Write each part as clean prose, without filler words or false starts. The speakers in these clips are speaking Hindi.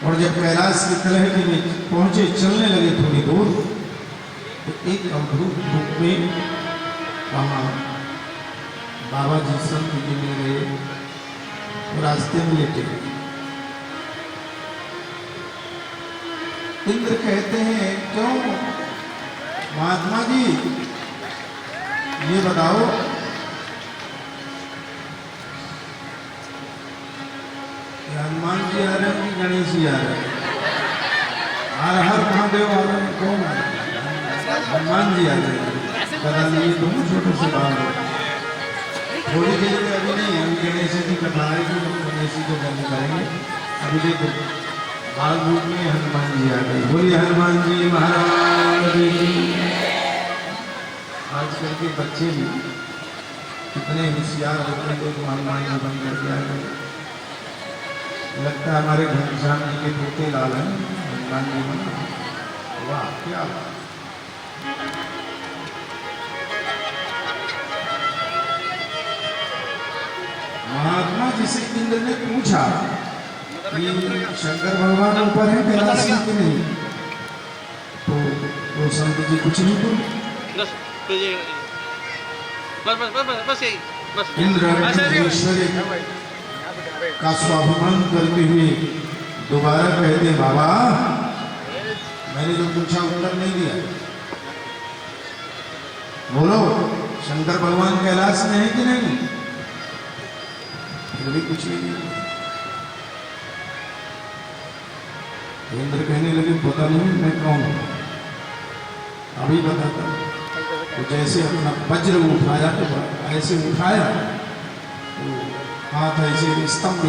और जब कैलाश की तलह के में पहुंचे, चलने लगे थोड़ी दूर, तो एक अवधूत रूप में वहाँ बाबा जी संत जी मिल गए, तो रास्ते में लेटे। इंद्र कहते हैं, क्यों महात्मा जी ये बताओ, हनुमान जी आ रहे हैं, गणेश जी आ रहे हैं? हर हर महादेव आ रहे हैं, कौन आ रहे हैं? हनुमान जी आ रहे हैं। बता दीजिए, दोनों छोटे से बाल हो, थोड़ी देर में अभी नहीं, अभी गणेश जी कथा आएगी, गणेश जी को बंद करेंगे। अभी देखो बाल रूप में हनुमान जी आ गए। बोलिए हनुमान जी महाराज की। आजकल के बच्चे भी कितने होशियार होते हैं, तो हनुमान जी बन करके आ गए। लगता है हमारे घनश्याम जी के पोते लाल हैं, हनुमान जी बना। वाह क्या महात्मा जी से इंद्र ने पूछा कि शंकर भगवान ऊपर है कैलाश में कि नहीं, तो वो संत जी कुछ नहीं बोले। इंद्र का स्वाभिमान करते हुए दोबारा कहते, बाबा मैंने जो पूछा उत्तर नहीं दिया, बोलो शंकर भगवान कैलाश में है कि नहीं? फिर भी कुछ नहीं। इंद्र कहने लगे, पता नहीं मैं कौन हूं, अभी बताता। तो जैसे अपना वज्र उठाया, तो ऐसे उठाया तो हाथ ऐसे स्तंभ,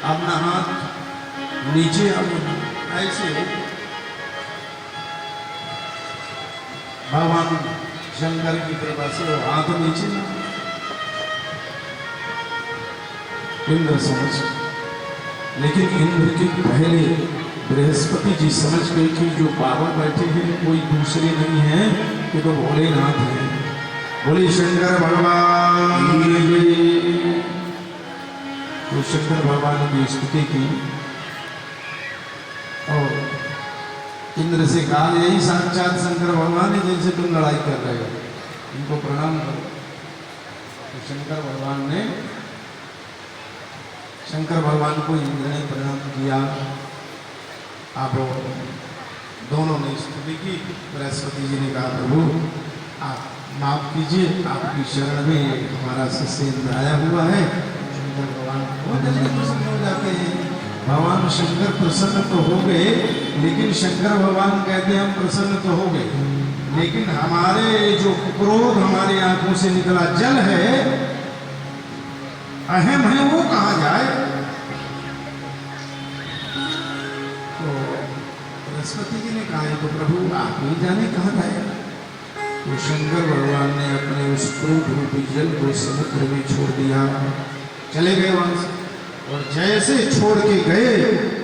अपना हाथ नीचे, अब ऐसे भगवान शंकर की कृपा से वो हाथ नीचे। इंद्र समझ, लेकिन इंद्र के पहले बृहस्पति जी समझ गए कि जो बाबा बैठे हैं कोई दूसरे नहीं है, कि तो भोलेनाथ हैं। बोले शंकर भगवान की। तो शंकर भगवान की स्तुति की और इंद्र से कहा, यही साक्षात शंकर भगवान है जिनसे तुम लड़ाई कर रहे हो, इनको प्रणाम करो। तो शंकर भगवान ने, शंकर भगवान को इंद्र ने प्रणाम किया। आप दोनों ने स्तुति की। बृहस्पति जी ने कहा, प्रभु आप माफ कीजिए, आपकी शरण में हमारा शिष्य इंद्र आया हुआ है। शंकर भगवान बहुत जल्दी प्रसन्न हो जाते हैं। भगवान शंकर प्रसन्न तो हो गए, लेकिन शंकर भगवान कहते हैं हम प्रसन्न तो हो गए, लेकिन हमारे जो क्रोध हमारी आंखों से निकला जल है, अहम है, वो कहाँ जाए? तो बृहस्पति जी ने कहा, तो प्रभु आप ही जाने कहाँ जाएगा। तो शंकर भगवान ने अपने उस क्रोध रूपी जल को समुद्र में छोड़ दिया, चले गए वहां से। और जैसे छोड़ के गए,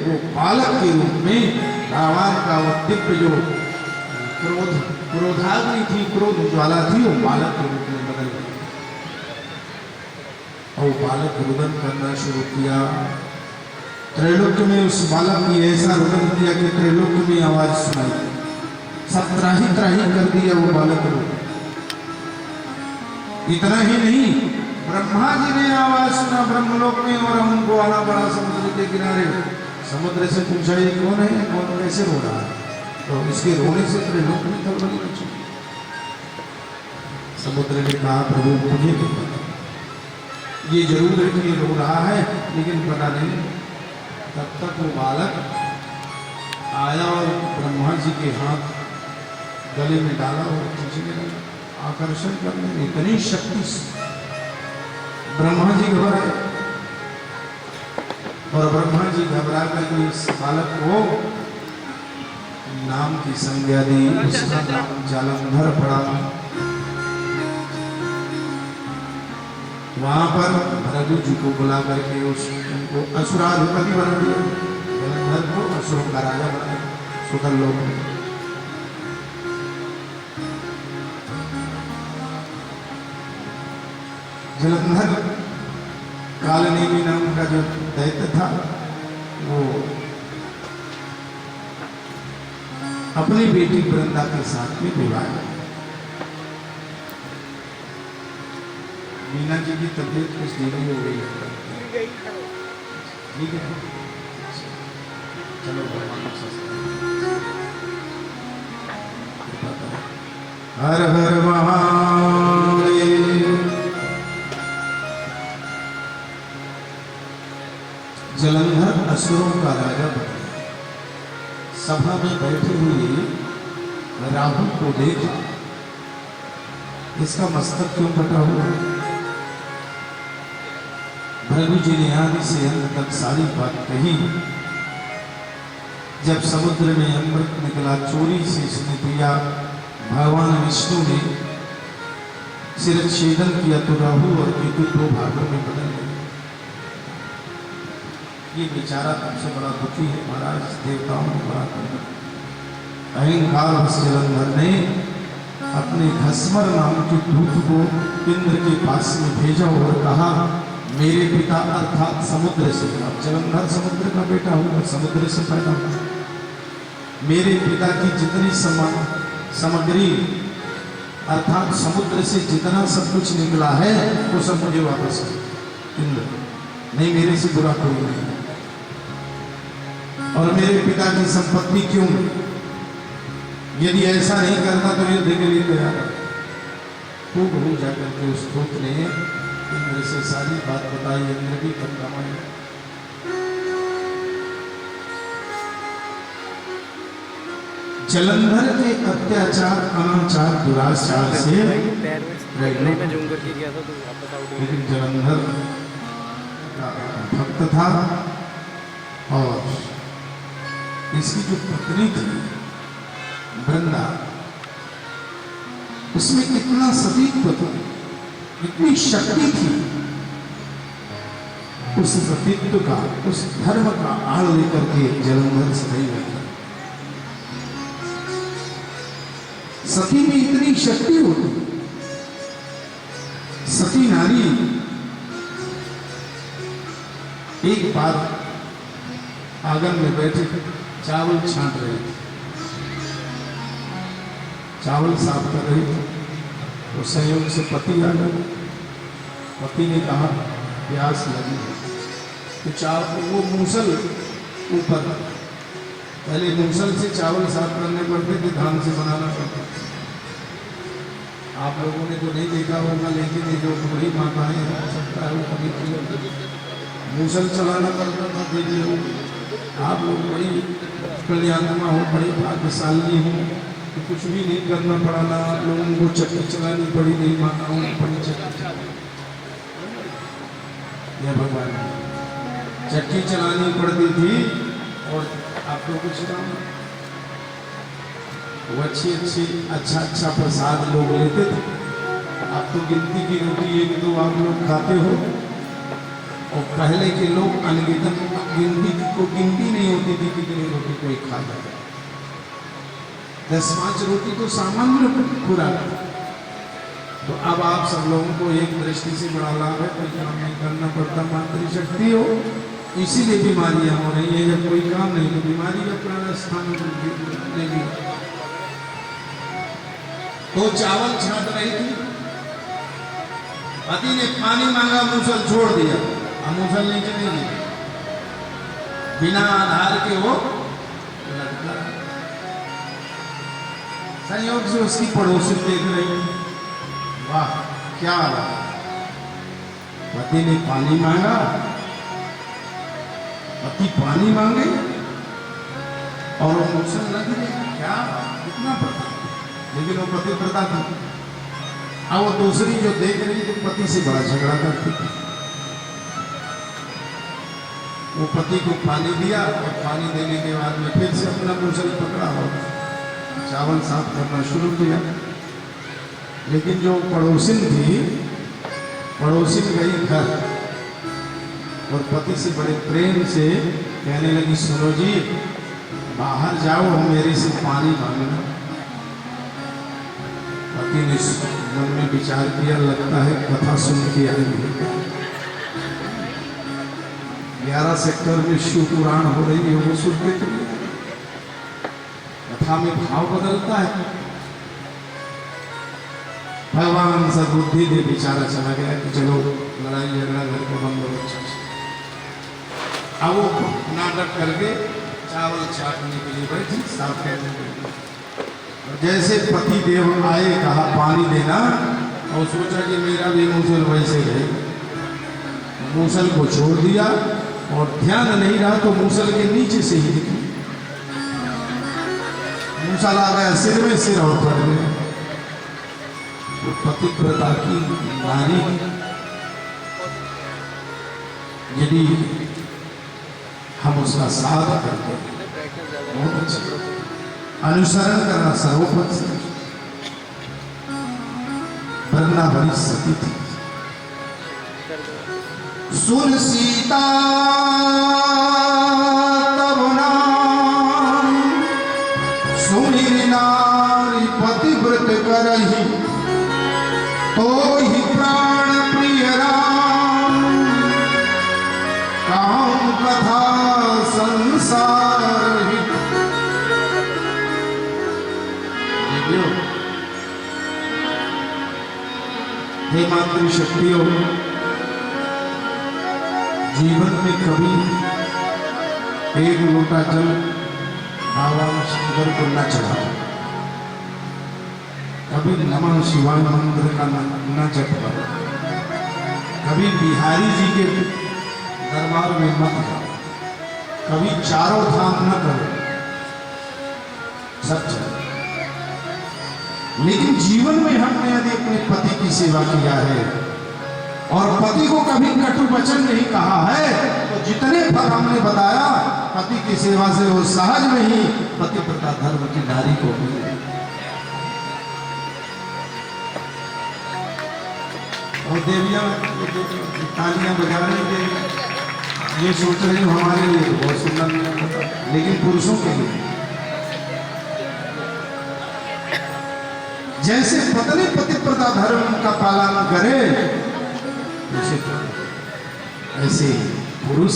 वो बालक के रूप में रावण का वो दिव्य जो क्रोधाग्नि थी, क्रोध ज्वाला थी, वो बालक के रूप में बदल गई। और बालक रुदन करना शुरू किया। त्रैलोक्य में उस बालक ने ऐसा रुदन किया कि त्रैलोक्य में आवाज सुनाई, सब त्राही त्राही कर दिया वो बालक रूप। इतना ही नहीं, ब्रह्मा जी ने आवाज सुना ब्रह्मलोक में, और उनको आना पड़ा समुद्र के किनारे। समुद्र से पूछा, ये कौन है, कौन कैसे रो रहा है? तो इसके रोने से त्रैलोक में खलबली मची। समुद्र ने कहा, प्रभु मुझे नहीं पता, ये जरूर है कि ये रो रहा है, लेकिन पता नहीं। तब तक वो बालक आया और ब्रह्मा जी के हाथ गले में डाला और खींचने लगा, आकर्षण करने में इतनी शक्ति से ब्रह्मा जी घबराए। और ब्रह्मा जी घबरा कर इस बालक को नाम की संज्ञा दी, उसका नाम जालंधर पड़ा। वहां पर भरतु जी को बुला करके उनको असुराधिपति बना दिया, जालंधर को असुरों का राजा बनाया सुतल लोक में। जालंधर कालनेमी नाम का जो दैत्य था, वो अपनी बेटी वृंदा के साथ में विवाह। मीना जी की तबीयत कुछ देरी हो गई है, ठीक है, चलो भगवान हर हर महादेव। जलंधर असुरों का राजा बना। सभा में बैठे हुए राहुल को देखा, इसका मस्तक क्यों कटा हुआ? भृगु जी ने आदि से अंत तक सारी बात कही। जब समुद्र में अमृत निकला चोरी से इसने पिया, भगवान विष्णु ने शिरच्छेदन किया तो राहु और केतु दो भागों में बदल गए। ये बेचारा तुमसे बड़ा दुखी है महाराज, देवताओं ने बड़ा अहंकार जलंधर ने अपने घसमर नाम के दूत को इंद्र के पास में भेजा और कहा, मेरे पिता अर्थात समुद्र से, जलंधर समुद्र का बेटा हुआ, समुद्र से पैदा हुआ, मेरे पिता की जितनी सामग्री अर्थात समुद्र से जितना सब कुछ निकला है वो सब मुझे वापस इंद्र, नहीं मेरे से बुरा कोई नहीं। और मेरे पिता की संपत्ति क्यों? यदि ऐसा नहीं करता तो युद्ध के लिए तैयार। खूब हो जाकर के उस दूत ने इंद्र से सारी बात बताई। इंद्र भी कमरामाई जलंधर के अत्याचार अनाचार दुराचार से लेकिन जलंधर भक्त था और इसकी जो पत्नी थी वृंदा, उसमें इतना सतीत्व था, इतनी शक्ति थी, उस सतीत्व का, उस धर्म का आड़ लेकर के जलंधर सदैव रहता। सती में इतनी शक्ति होती, सती नारी एक बार आंगन में बैठे चावल छांट रहे थे, चावल साफ कर रही थी, तो संयोग से पति आ गए। पति ने कहा प्यास लगी है, तो वो मूसल ऊपर, पहले मूसल से चावल साफ करने पड़ते थे, धान से बनाना पड़ता। आप लोगों ने तो नहीं देखा होगा, लेकिन ये जो बड़ी माताएं हो सकता है वो कभी मूसल चलाना पड़ता था। देवी लोग, आप लोग बड़ी कल्याणमा हो, बड़ी भाग्यशाली हो, तो कुछ भी नहीं करना पड़ा ना, आप लोगों को चक्की चलानी पड़ी नहीं, माताओं को बड़ी चक्की, यह भगवान चक्की चलानी पड़ती थी। और आप लोग कुछ वो अच्छा प्रसाद लोग लेते थे। आप तो गिनती की रोटी एक दो आप लोग खाते हो, और पहले के लोग अनगिनत गिनती नहीं होती थी कितनी रोटी कोई खा जाता। 10-5 रोटी तो सामान्य खुराक। तो अब आप सब लोगों को एक दृष्टि से बड़ा लाभ है, कोई काम नहीं करना पड़ता, मातृशक्ति हो, इसीलिए बीमारियां हो रही है। जब कोई काम नहीं तो बीमारी अपना स्थान लेगी। तो चावल छाट रही थी, पति ने पानी मांगा, मूसल छोड़ दिया, मूसल नहीं चलेगी, बिना आधार के वो लटका। संयोग से उसकी पड़ोसी देख रही, वाह क्या बात, पति ने पानी मांगा, पति पानी मांगे और वो मूसल लग गई, क्या कितना पता। लेकिन वो पति प्रता था। अब वो दूसरी जो देख रही थी पति से बड़ा झगड़ा करती थी। वो पति को पानी दिया और पानी देने के बाद में फिर से अपना मूसल पकड़ा और चावल साफ करना शुरू किया। लेकिन जो पड़ोसिन थी, पड़ोसिन गई घर और पति से बड़े प्रेम से कहने लगी, सुनो जी बाहर जाओ, मेरे से पानी मांगना। पति ने मन में विचार किया, लगता है कथा सुन के आई है। 11 सेक्टर में शिव पुराण हो रही है, वो सुन के कथा में भाव बदलता है। भगवान सद्बुद्धि दे बेचारा चला गया कि चलो लड़ाई झगड़ा घर को बंद हो। अब वो नाटक करके चावल छाटने के लिए बैठी, साफ करने के लिए। और जैसे पति देव आए, कहा पानी देना, और सोचा कि मेरा भी मूसल वैसे है, मूसल को छोड़ दिया और ध्यान नहीं रहा तो मूसल के नीचे से ही दिखी, मूसल आ गया सिर में, सिर और पड़ गया। तो पतिव्रता की नारी यदि हम उसका साथ करते हैं बहुत अच्छा, अनुसरण करना सर्वोपरि, वरना बड़ी सती थी। सुन सीता तब नाम, सुनि नारी पतिव्रत करही, तो ही प्राण प्रिय राम, काम कथा संसार ही। हे मातृशक्तियों, जीवन में कभी एक लोटा जल भगवान शंकर को न चढ़ा, कभी नमः शिवाय मंत्र का न जप करो, कभी बिहारी जी के दरबार में मत जाओ, कभी चारों धाम न करो, सब चलो। लेकिन जीवन में हमने यदि अपने पति की सेवा किया है और पति को कभी कटु वचन नहीं कहा है, तो जितने फल हमने बताया पति की सेवा से वो सहज में ही पतिव्रता धर्म की नारी को मिले। और देवियां तालियां बजा रही है, ये सोच रही हूँ हमारे लिए बहुत सुंदर, लेकिन पुरुषों के लिए जैसे पत्नी पतिव्रता धर्म का पालन करे, ऐसे पुरुष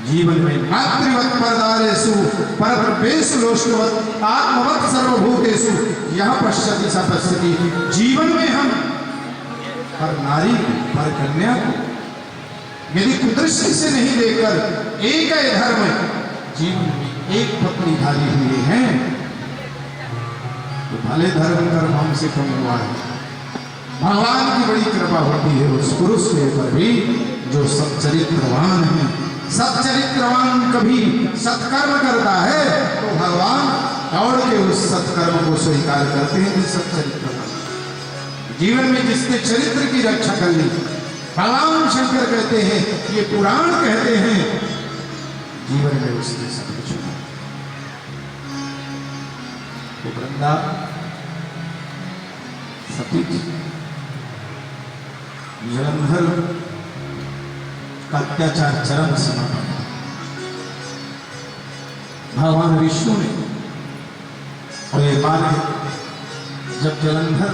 जीवन में मातृवत परदारेषु परब्रह्मेषु लोष्टवत् आत्मवत् सर्वभूतेषु यह पश्यति स पश्यति। जीवन में हम पर नारी को, पर कन्या को यदि कुदृष्टि से नहीं देखकर एक ही धर्म जीवन में एक पत्नी धारी हुए हैं, तो भले धर्म कर्म हमसे कम हुआ है, भगवान की बड़ी कृपा होती है उस पुरुष के ऊपर भी जो सच्चरित्रवान है। सच्चरित्रवान कभी सत्कर्म करता है तो भगवान दौड़ के उस सत्कर्म को स्वीकार करते हैं। सच्चरित्रवान जीवन में जिसने चरित्र की रक्षा कर ली, भगवान शंकर कहते हैं, ये पुराण कहते हैं, जीवन में उसने सब कुछ। तो वृंदा सती जलंधर का अत्याचार चरम सीमा पर, भगवान विष्णु ने और ये बात जब जलंधर